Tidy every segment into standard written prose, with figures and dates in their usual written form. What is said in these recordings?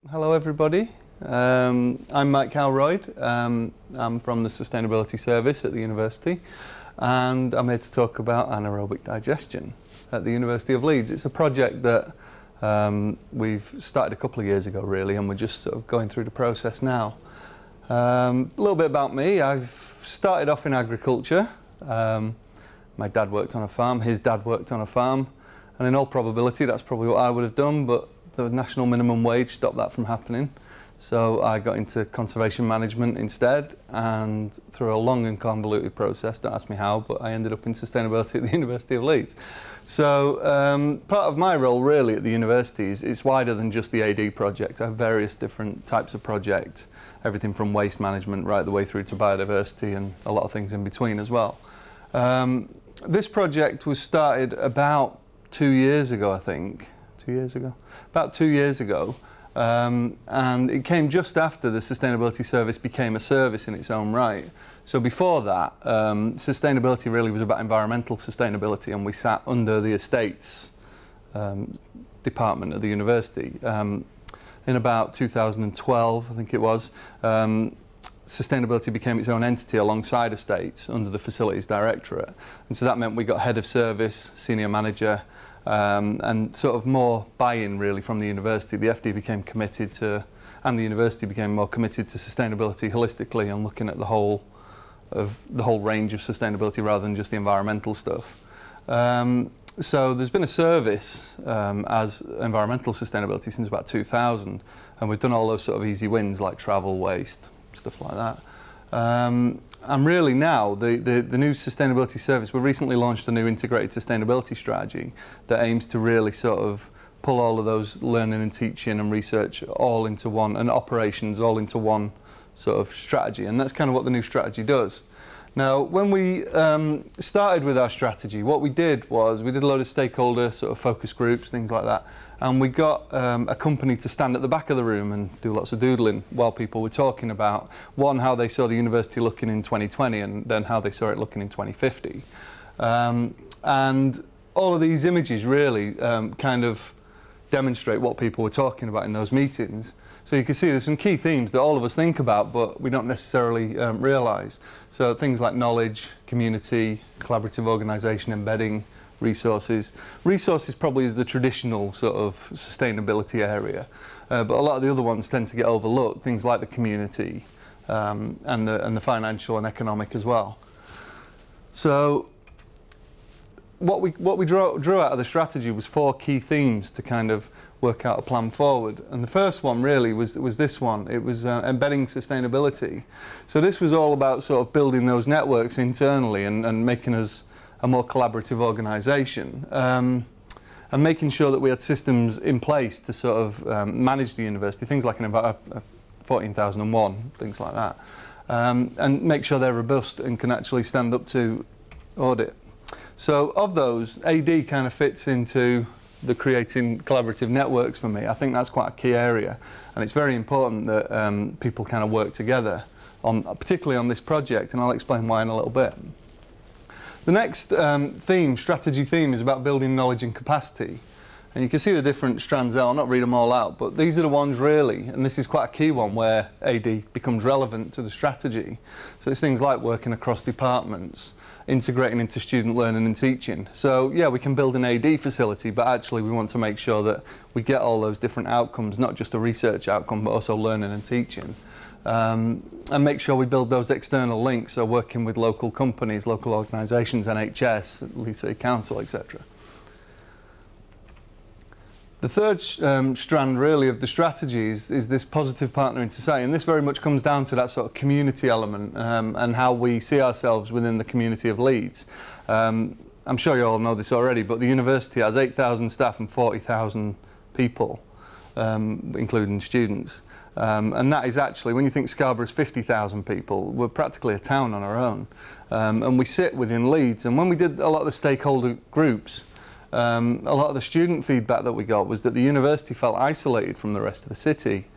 Hello everybody, I'm Mike Howroyd. I'm from the Sustainability Service at the University and I'm here to talk about anaerobic digestion at the University of Leeds. It's a project that we've started a couple of years ago really, and we're just sort of going through the process now. A little bit about me. I've started off in agriculture. My dad worked on a farm, his dad worked on a farm, and in all probability that's probably what I would have done, but the national minimum wage stopped that from happening. So I got into conservation management instead, and through a long and convoluted process, don't ask me how, but I ended up in sustainability at the University of Leeds. So part of my role really at the university is it's wider than just the AD project. I have various different types of projects, everything from waste management right the way through to biodiversity and a lot of things in between as well. This project was started about 2 years ago, I think. 2 years ago? About 2 years ago. And it came just after the Sustainability Service became a service in its own right. So before that, sustainability really was about environmental sustainability, and we sat under the estates department at the university. In about 2012, I think it was, sustainability became its own entity alongside estates under the facilities directorate. And so that meant we got head of service, senior manager, and sort of more buy-in really from the university. The FD became committed to, and the university became more committed to sustainability holistically and looking at the whole range of sustainability rather than just the environmental stuff. So there's been a service as environmental sustainability since about 2000, and we've done all those sort of easy wins like travel, waste, stuff like that. And really now, the new sustainability service, we recently launched a new integrated sustainability strategy that aims to really sort of pull all of those learning and teaching and research all into one, and operations all into one sort of strategy. And that's kind of what the new strategy does. Now, when we started with our strategy, what we did was we did a load of stakeholder sort of focus groups, things like that. And we got a company to stand at the back of the room and do lots of doodling while people were talking about, one, how they saw the university looking in 2020 and then how they saw it looking in 2050. And all of these images really kind of demonstrate what people were talking about in those meetings. So you can see there's some key themes that all of us think about but we don't necessarily realise. So things like knowledge, community, collaborative organisation, embedding, resources. Resources probably is the traditional sort of sustainability area, but a lot of the other ones tend to get overlooked, things like the community and the financial and economic as well. So what we drew out of the strategy was 4 key themes to kind of work out a plan forward. And the first one really was this one. It was embedding sustainability. So this was all about sort of building those networks internally and making us a more collaborative organisation, and making sure that we had systems in place to sort of manage the university, things like an 14001, things like that, and make sure they're robust and can actually stand up to audit. So of those, AD kind of fits into the creating collaborative networks for me. I think that's quite a key area, and it's very important that people kind of work together, particularly on this project, and I'll explain why in a little bit. The next strategy theme, is about building knowledge and capacity. And you can see the different strands there. I'll not read them all out, but these are the ones really, and this is quite a key one where AD becomes relevant to the strategy. So it's things like working across departments, integrating into student learning and teaching. So yeah, we can build an AD facility, but actually we want to make sure that we get all those different outcomes, not just a research outcome, but also learning and teaching. And make sure we build those external links, so working with local companies, local organisations, NHS, Leeds City Council, etc. The third strand really of the strategy is this positive partner in society, and this very much comes down to that sort of community element and how we see ourselves within the community of Leeds. I'm sure you all know this already, but the university has 8,000 staff and 40,000 people, including students. And that is actually, when you think Scarborough's 50,000 people, we're practically a town on our own. And we sit within Leeds. And when we did a lot of the stakeholder groups, a lot of the student feedback that we got was that the university felt isolated from the rest of the city.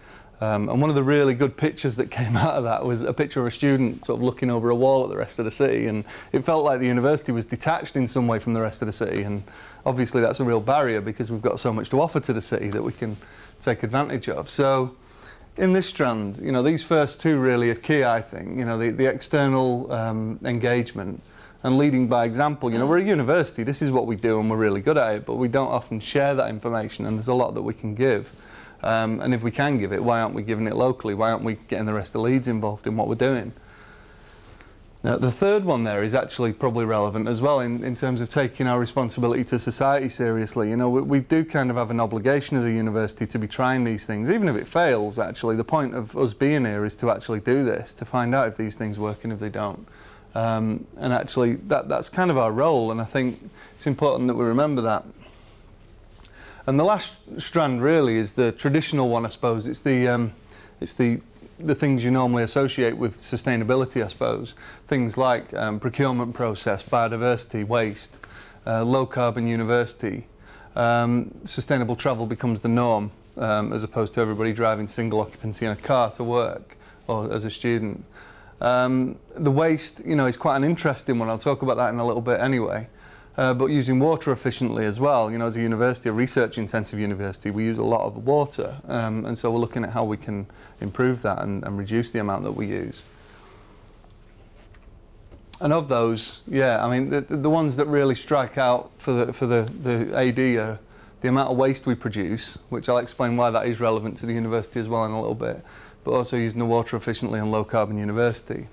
And one of the really good pictures that came out of that was a picture of a student sort of looking over a wall at the rest of the city, and it felt like the university was detached in some way from the rest of the city, and obviously that's a real barrier because we've got so much to offer to the city that we can take advantage of. So in this strand, you know, these first two really are key, I think. You know, the external engagement and leading by example. You know, we're a university, this is what we do and we're really good at it, but we don't often share that information, and there's a lot that we can give. And if we can give it, why aren't we giving it locally? Why aren't we getting the rest of Leeds involved in what we're doing? Now, the third one there is actually probably relevant as well in terms of taking our responsibility to society seriously. You know, we do kind of have an obligation as a university to be trying these things, even if it fails, actually. The point of us being here is to actually do this, to find out if these things work and if they don't. And actually, that's kind of our role, and I think it's important that we remember that. And the last strand really is the traditional one, I suppose. It's the things you normally associate with sustainability, I suppose. Things like procurement process, biodiversity, waste, low carbon university. Sustainable travel becomes the norm, as opposed to everybody driving single occupancy in a car to work or as a student. The waste, you know, is quite an interesting one. I'll talk about that in a little bit anyway. But using water efficiently as well. You know, as a university, a research-intensive university, we use a lot of water, and so we're looking at how we can improve that and reduce the amount that we use. And of those, yeah, I mean, the ones that really strike out for the AD are the amount of waste we produce, which I'll explain why that is relevant to the university as well in a little bit, but also using the water efficiently and low-carbon university.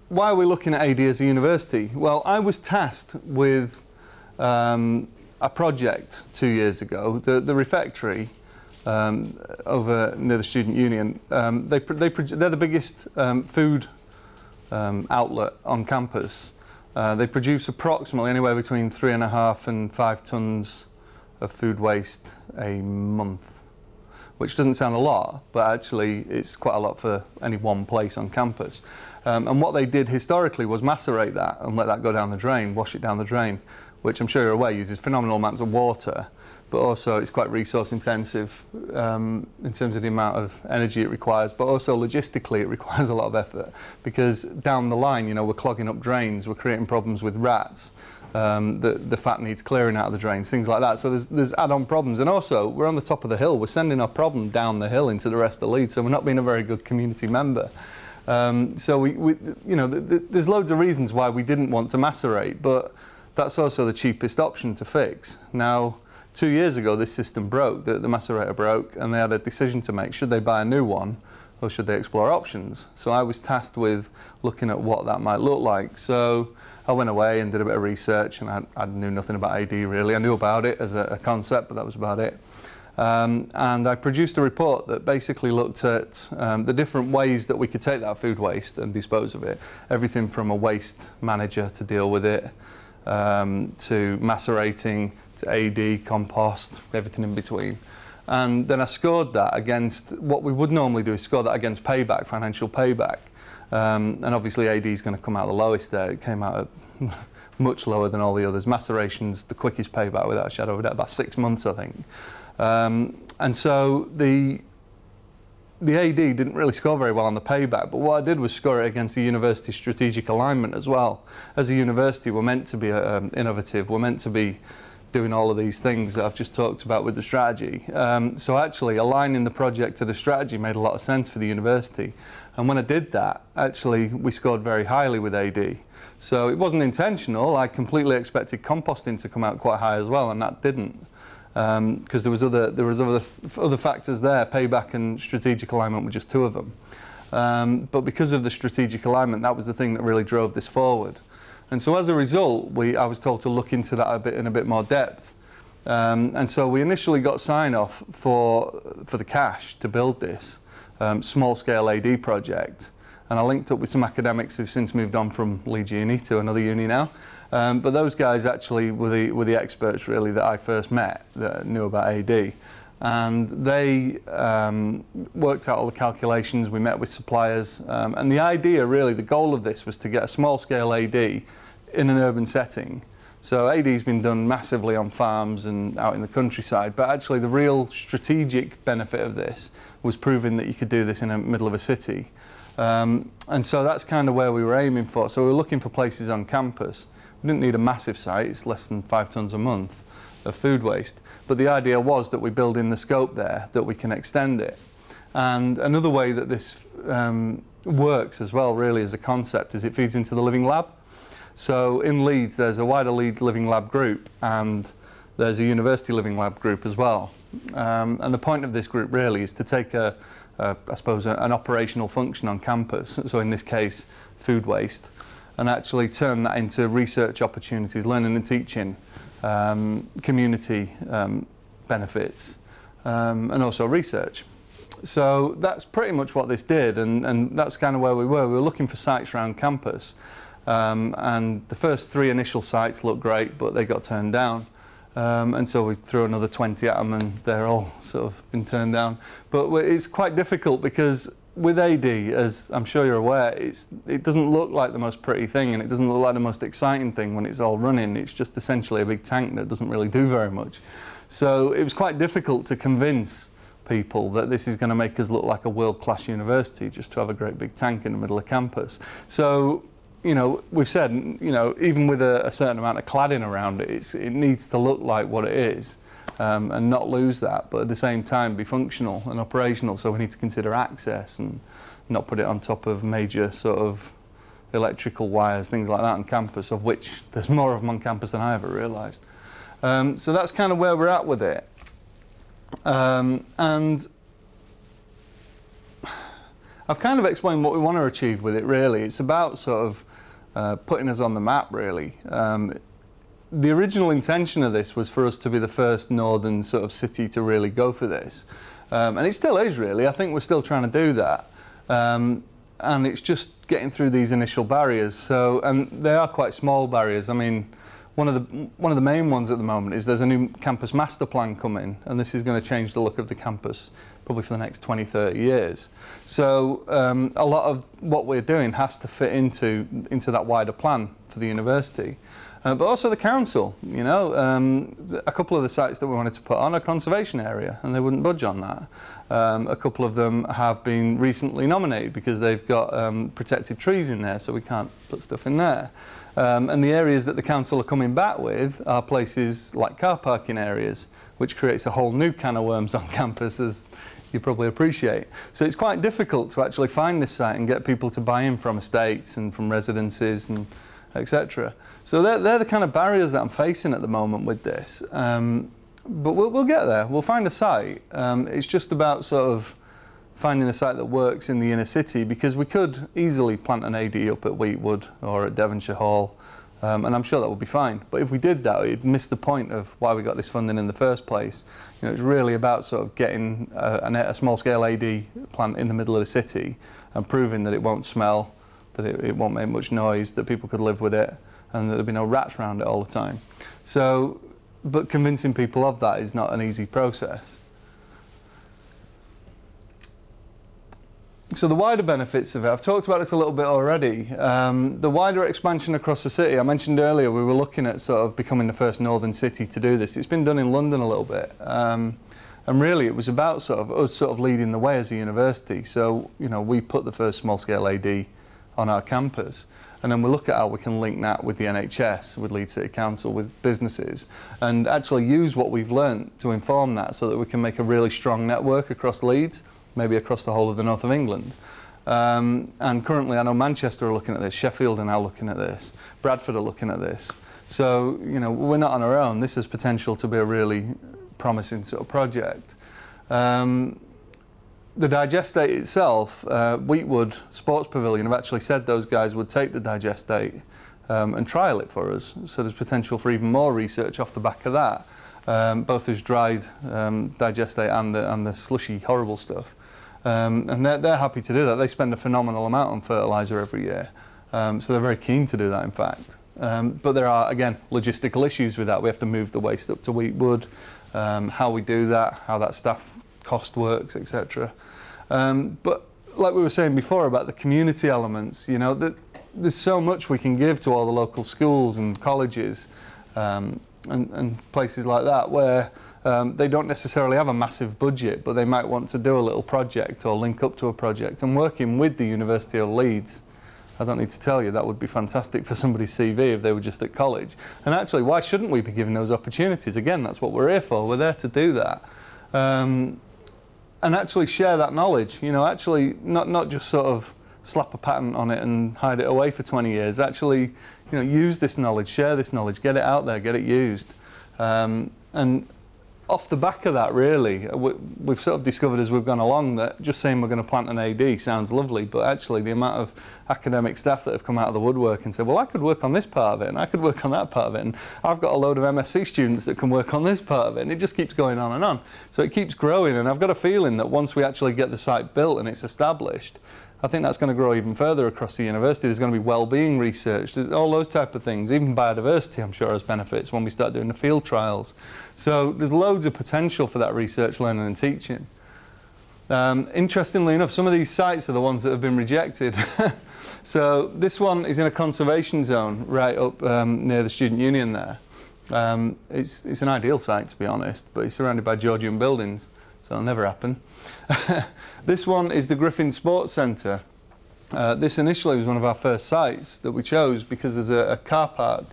Why are we looking at AD as a university? Well, I was tasked with a project 2 years ago, the refectory over near the Student Union. They're the biggest food outlet on campus. They produce approximately anywhere between 3.5 and 5 tonnes of food waste a month, which doesn't sound a lot, but actually it's quite a lot for any one place on campus. And what they did historically was macerate that and let that go down the drain, wash it down the drain, which I'm sure you're aware uses phenomenal amounts of water, but also it's quite resource intensive in terms of the amount of energy it requires, but also logistically it requires a lot of effort, because down the line, you know, we're clogging up drains, we're creating problems with rats, the fat needs clearing out of the drains, things like that. So there's add-on problems, and also we're on the top of the hill, we're sending our problem down the hill into the rest of Leeds, so we're not being a very good community member. So we you know, there's loads of reasons why we didn't want to macerate, but that's also the cheapest option to fix. Now, 2 years ago, this system broke, the macerator broke, and they had a decision to make. Should they buy a new one, or should they explore options? So I was tasked with looking at what that might look like. So I went away and did a bit of research, and I knew nothing about AD really. I knew about it as a concept, but that was about it. And I produced a report that basically looked at the different ways that we could take that food waste and dispose of it. Everything from a waste manager to deal with it, to macerating, to AD, compost, everything in between. And then I scored that against, what we would normally do is score that against payback, financial payback. And obviously AD is going to come out the lowest there. It came out at much lower than all the others. Maceration's the quickest payback without a shadow of a doubt, about 6 months, I think. And so the AD didn't really score very well on the payback, but what I did was score it against the university's strategic alignment as well. As a university, we're meant to be innovative, we're meant to be doing all of these things that I've just talked about with the strategy. So actually aligning the project to the strategy made a lot of sense for the university. And when I did that, actually we scored very highly with AD. So it wasn't intentional. I completely expected composting to come out quite high as well, and that didn't. Because there was other factors there. Payback and strategic alignment were just two of them. But because of the strategic alignment, that was the thing that really drove this forward. And so as a result, I was told to look into that in a bit more depth. And so we initially got sign-off for the cash to build this small-scale AD project. And I linked up with some academics who've since moved on from Leeds Uni to another uni now. But those guys actually were the experts really that I first met that knew about AD. And they worked out all the calculations, we met with suppliers, and the idea really, the goal of this was to get a small scale AD in an urban setting So AD's been done massively on farms and out in the countryside, but actually the real strategic benefit of this was proving that you could do this in the middle of a city. And so that's kind of where we were aiming for. So we were looking for places on campus. We didn't need a massive site, it's less than 5 tonnes a month of food waste. But the idea was that we build in the scope there, that we can extend it. And another way that this works as well, really, as a concept, is it feeds into the Living Lab. So in Leeds, there's a wider Leeds Living Lab group, and there's a University Living Lab group as well. And the point of this group really is to take I suppose, an operational function on campus, so in this case, food waste, and actually turn that into research opportunities, learning and teaching, community benefits, and also research. So that's pretty much what this did, and that's kind of where we were. We were looking for sites around campus. And the first 3 initial sites looked great, but they got turned down. And so we threw another 20 at them, and they're all sort of been turned down. But it's quite difficult because with AD, as I'm sure you're aware, it doesn't look like the most pretty thing, and it doesn't look like the most exciting thing when it's all running. It's just essentially a big tank that doesn't really do very much. So it was quite difficult to convince people that this is going to make us look like a world-class university, just to have a great big tank in the middle of campus. So, you know, we've said, you know, even with a certain amount of cladding around it, it needs to look like what it is, and not lose that, but at the same time be functional and operational. So we need to consider access and not put it on top of major sort of electrical wires, things like that on campus, of which there's more of them on campus than I ever realised. So that's kind of where we're at with it. And I've kind of explained what we want to achieve with it, really. It's about sort of putting us on the map, really. The original intention of this was for us to be the first northern sort of city to really go for this. And it still is, really. I think we're still trying to do that. And it's just getting through these initial barriers. So, and they are quite small barriers. I mean, one of the main ones at the moment is there's a new campus master plan coming, and this is going to change the look of the campus probably for the next 20, 30 years. So a lot of what we're doing has to fit into that wider plan for the university. But also the council, you know, a couple of the sites that we wanted to put on a conservation area, and they wouldn't budge on that. A couple of them have been recently nominated because they've got protected trees in there, so we can't put stuff in there. And the areas that the council are coming back with are places like car parking areas, which creates a whole new can of worms on campus, as you probably appreciate. So it's quite difficult to actually find this site and get people to buy in from estates and from residences and etc. So they're the kind of barriers that I'm facing at the moment with this. But we'll get there. We'll find a site. It's just about sort of finding a site that works in the inner city, because we could easily plant an AD up at Wheatwood or at Devonshire Hall, and I'm sure that would be fine. But if we did that, it'd miss the point of why we got this funding in the first place. You know, it's really about sort of getting a small-scale AD plant in the middle of the city and proving that it won't smell, that it won't make much noise, that people could live with it, and that there'd be no rats around it all the time. So, but convincing people of that is not an easy process. So the wider benefits of it, I've talked about this a little bit already. The wider expansion across the city, I mentioned earlier we were looking at sort of becoming the first northern city to do this. It's been done in London a little bit. And really it was about sort of us sort of leading the way as a university. So, you know, we put the first small-scale AD on our campus, and then we look at how we can link that with the NHS, with Leeds City Council, with businesses, and actually use what we've learnt to inform that so that we can make a really strong network across Leeds, maybe across the whole of the north of England. And currently I know Manchester are looking at this, Sheffield are now looking at this, Bradford are looking at this. So, you know, we're not on our own. This has potential to be a really promising sort of project. The digestate itself, Wheatwood Sports Pavilion have actually said those guys would take the digestate and trial it for us. So there's potential for even more research off the back of that, both as dried digestate and the slushy, horrible stuff. And they're happy to do that. They spend a phenomenal amount on fertiliser every year. So they're very keen to do that, in fact. But there are, again, logistical issues with that. We have to move the waste up to Wheatwood, how we do that, how that staff cost works, etc. But like we were saying before about the community elements, you know, there's so much we can give to all the local schools and colleges and places like that where they don't necessarily have a massive budget, but they might want to do a little project or link up to a project. And working with the University of Leeds, I don't need to tell you, that would be fantastic for somebody's CV if they were just at college. And actually, why shouldn't we be given those opportunities? Again, that's what we're here for. We're there to do that. And actually share that knowledge, you know, actually not just sort of slap a patent on it and hide it away for 20 years. Actually, you know, use this knowledge, share this knowledge, get it out there, get it used. And off the back of that, really, we've sort of discovered as we've gone along that just saying we're going to plant an AD sounds lovely, but actually the amount of academic staff that have come out of the woodwork and said, well, I could work on this part of it, and I could work on that part of it, and I've got a load of MSc students that can work on this part of it, and it just keeps going on and on. So it keeps growing, and I've got a feeling that once we actually get the site built and it's established, I think that's going to grow even further across the university. There's going to be well-being research, there's all those type of things. Even biodiversity, I'm sure, has benefits when we start doing the field trials. So there's loads of potential for that research, learning and teaching. Interestingly enough, some of these sites are the ones that have been rejected. So this one is in a conservation zone right up near the Student Union there. It's an ideal site, to be honest, but it's surrounded by Georgian buildings, so it'll never happen. This one is the Griffin Sports Centre. This initially was one of our first sites that we chose because there's a car park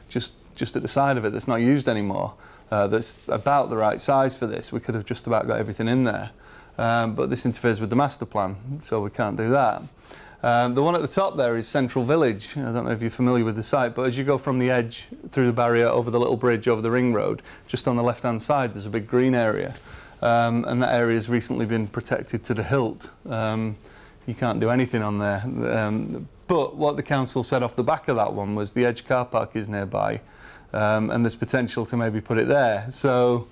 just at the side of it that's not used anymore. That's about the right size for this. We could have just about got everything in there. But this interferes with the master plan, so we can't do that. The one at the top there is Central Village. I don't know if you're familiar with the site, but as you go from the edge through the barrier over the little bridge over the ring road, just on the left-hand side there's a big green area. And that area has recently been protected to the hilt. You can't do anything on there. But what the council said off the back of that one was the Edge car park is nearby, and there's potential to maybe put it there. So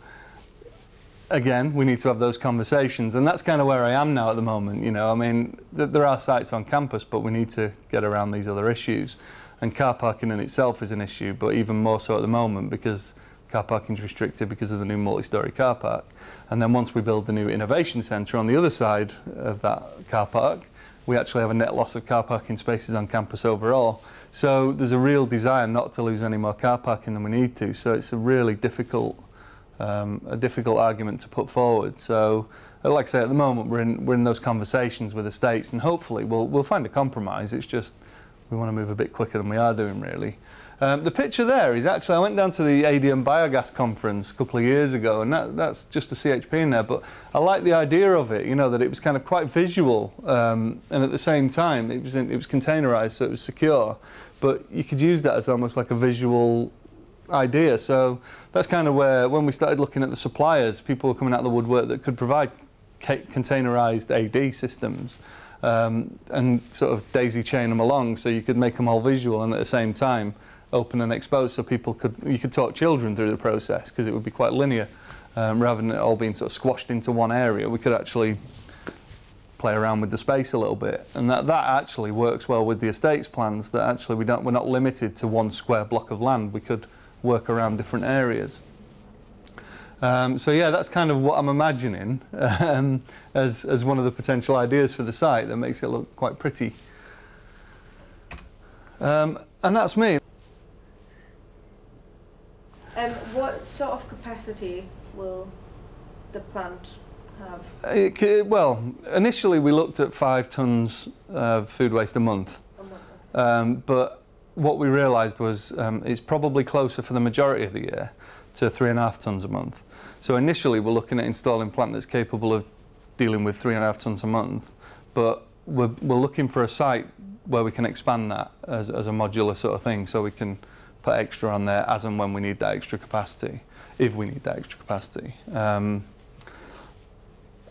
again, we need to have those conversations, and that's kind of where I am now at the moment. You know, I mean, there are sites on campus, but we need to get around these other issues. And car parking in itself is an issue, but even more so at the moment because car parking is restricted because of the new multi-storey car park. And then once we build the new innovation centre on the other side of that car park, we actually have a net loss of car parking spaces on campus overall. So there's a real desire not to lose any more car parking than we need to. So it's a really difficult argument to put forward. So like I say, at the moment we're in those conversations with the states, and hopefully we'll find a compromise. It's just we want to move a bit quicker than we are doing, really. The picture there is actually, I went down to the ADM Biogas conference a couple of years ago, and that's just a CHP in there, but I like the idea of it, you know, that it was kind of quite visual, and at the same time it was containerized, so it was secure, but you could use that as almost like a visual idea. So that's kind of where, when we started looking at the suppliers, people were coming out of the woodwork that could provide containerized AD systems. And sort of daisy chain them along so you could make them all visual and at the same time open and expose, so you could talk children through the process, because it would be quite linear rather than it all being sort of squashed into one area. We could actually play around with the space a little bit, and that actually works well with the estates plans, that actually we're not limited to one square block of land. We could work around different areas. So yeah, that's kind of what I'm imagining as one of the potential ideas for the site that makes it look quite pretty. And that's me. And what sort of capacity will the plant have? Well, initially we looked at 5 tonnes of food waste a month. But what we realised was it's probably closer for the majority of the year to 3.5 tonnes a month. So initially we're looking at installing a plant that's capable of dealing with 3.5 tonnes a month, but we're looking for a site where we can expand that as a modular sort of thing, so we can put extra on there as and when we need that extra capacity, if we need that extra capacity.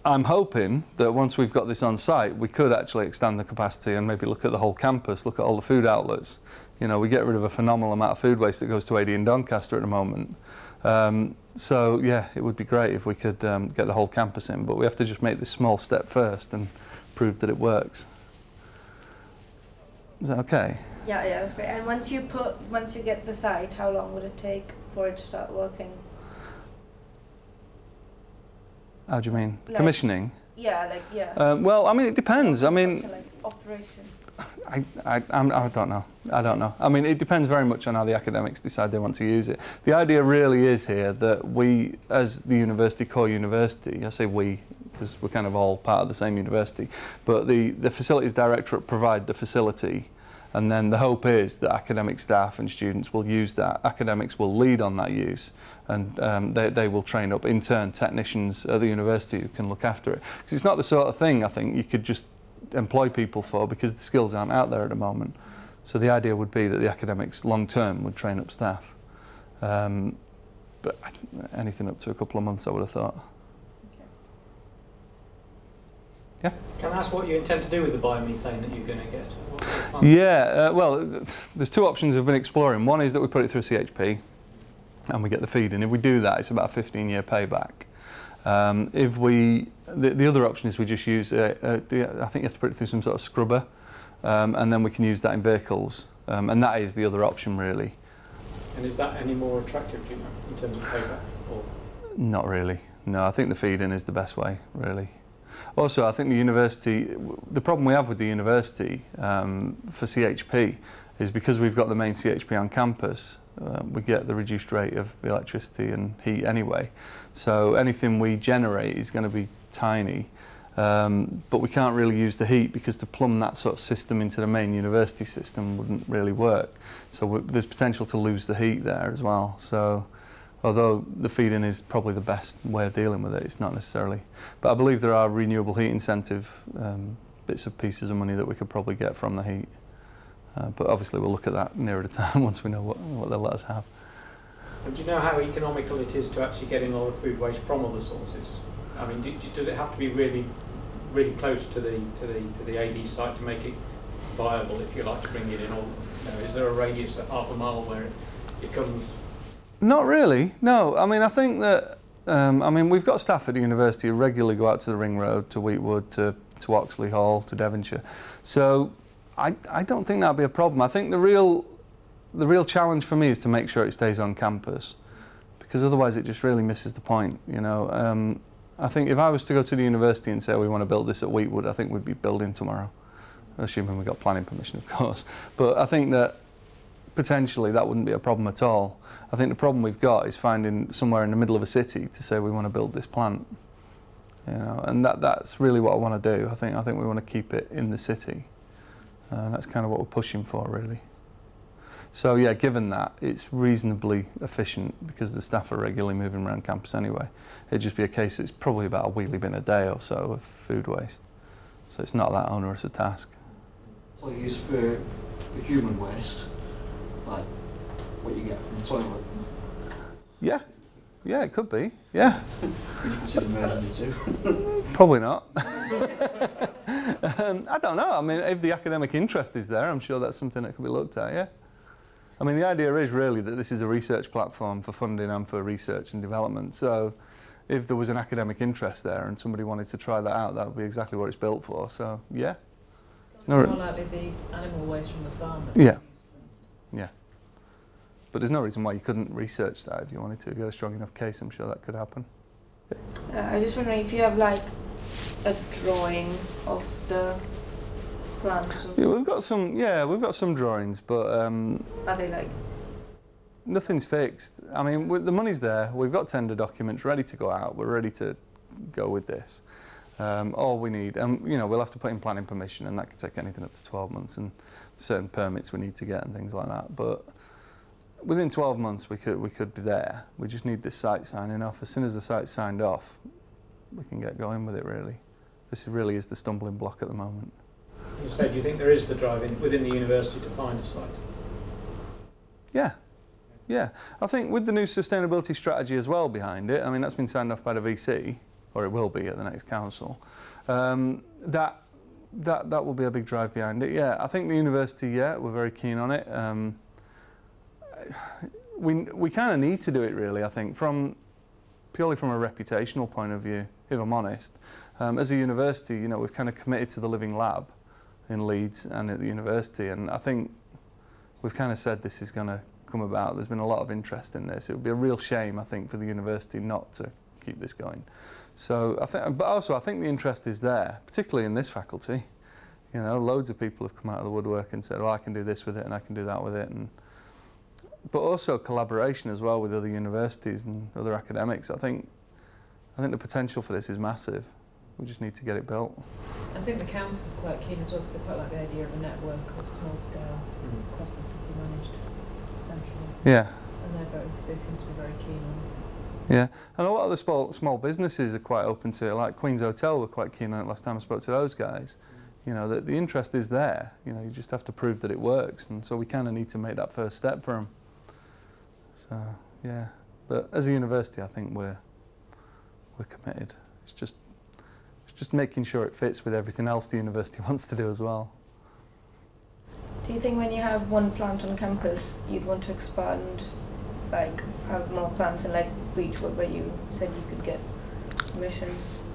I'm hoping that once we've got this on site, we could actually extend the capacity and maybe look at the whole campus, look at all the food outlets. You know, we get rid of a phenomenal amount of food waste that goes to AD in Doncaster at the moment. So yeah, it would be great if we could get the whole campus in, but we have to just make this small step first and prove that it works. Is that okay? Yeah, that's great. And once you get the site, how long would it take for it to start working? How do you mean? Like, commissioning? Yeah, like, yeah. Well, I mean, it depends. I mean, operation? I don't know. I don't know. I mean, it depends very much on how the academics decide they want to use it. The idea really is here that we, as the university, core university, I say we because we're kind of all part of the same university, but the facilities directorate provide the facility, and then the hope is that academic staff and students will use that. Academics will lead on that use, and they will train up in turn technicians at the university who can look after it. Because it's not the sort of thing I think you could just employ people for, because the skills aren't out there at the moment. So the idea would be that the academics long term would train up staff. But anything up to a couple of months, I would have thought. Okay. Yeah? Can I ask what you intend to do with the biomethane that you're going to get? Yeah, well, there's two options we've been exploring. One is that we put it through CHP and we get the feed in. If we do that, it's about a 15-year payback. The other option is we just use, I think you have to put it through some sort of scrubber, and then we can use that in vehicles. And that is the other option, really. And is that any more attractive, do you know, in terms of payback? Or? Not really. No, I think the feed-in is the best way, really. Also, I think the university, the problem we have with the university for CHP is because we've got the main CHP on campus, we get the reduced rate of electricity and heat anyway. So anything we generate is going to be tiny, but we can't really use the heat because to plumb that sort of system into the main university system wouldn't really work. So there's potential to lose the heat there as well. So although the feed-in is probably the best way of dealing with it, it's not necessarily. But I believe there are renewable heat incentive bits of pieces of money that we could probably get from the heat. But obviously we'll look at that nearer the time once we know what they'll let us have. And do you know how economical it is to actually getting a lot of food waste from other sources? I mean, does it have to be really, really close to the AD site to make it viable, if you like, to bring it in? Or you know, is there a radius of half a mile where it comes? Not really, no. I mean, I think that, we've got staff at the university who regularly go out to the Ring Road, to Wheatwood, to Oxley Hall, to Devonshire. So I don't think that'll be a problem. I think the real challenge for me is to make sure it stays on campus, because otherwise it just really misses the point, you know. I think if I was to go to the university and say we want to build this at Wheatwood, I think we'd be building tomorrow, assuming we got planning permission, of course. But I think that potentially that wouldn't be a problem at all. I think the problem we've got is finding somewhere in the middle of a city to say we want to build this plant, you know, and that's really what I want to do. I think we want to keep it in the city. That's kind of what we're pushing for, really. So yeah, given that, it's reasonably efficient because the staff are regularly moving around campus anyway. It'd just be a case, it's probably about a wheelie bin a day or so of food waste. So it's not that onerous a task. So used for human waste, like what you get from the toilet? Yeah, it could be, yeah. Would you consider merging the two? Probably not. I don't know. I mean, if the academic interest is there, I'm sure that's something that could be looked at, yeah. I mean, the idea is really that this is a research platform for funding and for research and development. So if there was an academic interest there and somebody wanted to try that out, that would be exactly what it's built for. So, yeah. More likely the animal waste from the farm. Yeah. Yeah. But there's no reason why you couldn't research that if you wanted to. If you had a strong enough case, I'm sure that could happen. I was just wondering if you have like a drawing of the plants. Yeah, we've got some drawings, but are they like? Nothing's fixed. I mean, the money's there. We've got tender documents ready to go out. We're ready to go with this. All we need, you know, we'll have to put in planning permission, and that could take anything up to 12 months, and certain permits we need to get and things like that. But within 12 months, we could be there. We just need this site signing off. As soon as the site's signed off, we can get going with it, really. This really is the stumbling block at the moment. You said, do you think there is the drive within the university to find a site? Yeah. Yeah. I think with the new sustainability strategy as well behind it, I mean, that's been signed off by the VC, or it will be at the next council, that will be a big drive behind it. Yeah, I think the university, yeah, we're very keen on it. We kind of need to do it, really, I think, purely from a reputational point of view, if I'm honest. As a university, you know, we've kind of committed to the living lab in Leeds and at the university, and I think we've kind of said this is going to come about. There's been a lot of interest in this. It would be a real shame, I think, for the university not to keep this going. So I think, but also I think the interest is there, particularly in this faculty. You know, loads of people have come out of the woodwork and said, well, I can do this with it and I can do that with it. But also collaboration as well with other universities and other academics. I think the potential for this is massive. We just need to get it built. I think the council's quite keen as well, because they quite like the idea of a network of small scale across the city managed centrally. Yeah. And they seem to be very keen on Yeah, and a lot of the small businesses are quite open to it. Like Queen's Hotel were quite keen on it last time I spoke to those guys. You know, the interest is there. You know, you just have to prove that it works, and so we kind of need to make that first step for them. So yeah, but as a university, I think we're committed. It's just making sure it fits with everything else the university wants to do as well. Do you think when you have one plant on campus, you'd want to expand, like have more plants in like Beechwood, where you said you could get permission?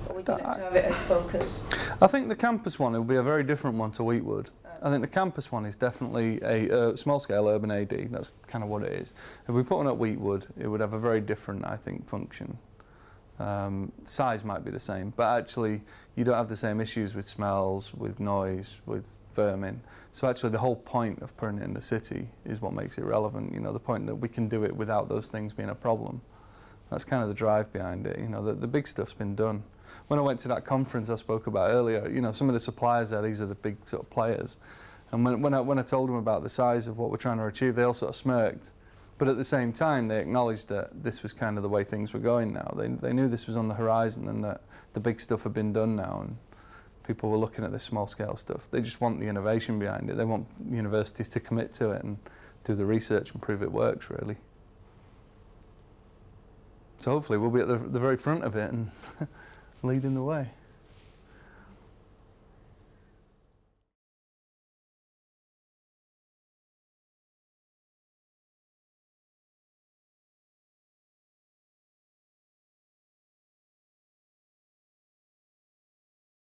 Or would you like to have it as focus? I think the campus one will be a very different one to Wheatwood. I think the campus one is definitely a small-scale urban AD. That's kind of what it is. If we put one at Wheatwood, it would have a very different, I think, function. Size might be the same, but actually you don't have the same issues with smells, with noise, with vermin. So actually the whole point of putting it in the city is what makes it relevant. You know, the point that we can do it without those things being a problem. That's kind of the drive behind it. You know, the big stuff's been done. When I went to that conference I spoke about earlier, you know, some of the suppliers there, these are the big sort of players. And when I told them about the size of what we're trying to achieve, they all sort of smirked. But at the same time, they acknowledged that this was kind of the way things were going now. They knew this was on the horizon and that the big stuff had been done now, and people were looking at this small-scale stuff. They just want the innovation behind it. They want universities to commit to it and do the research and prove it works, really. So hopefully we'll be at the very front of it and leading the way.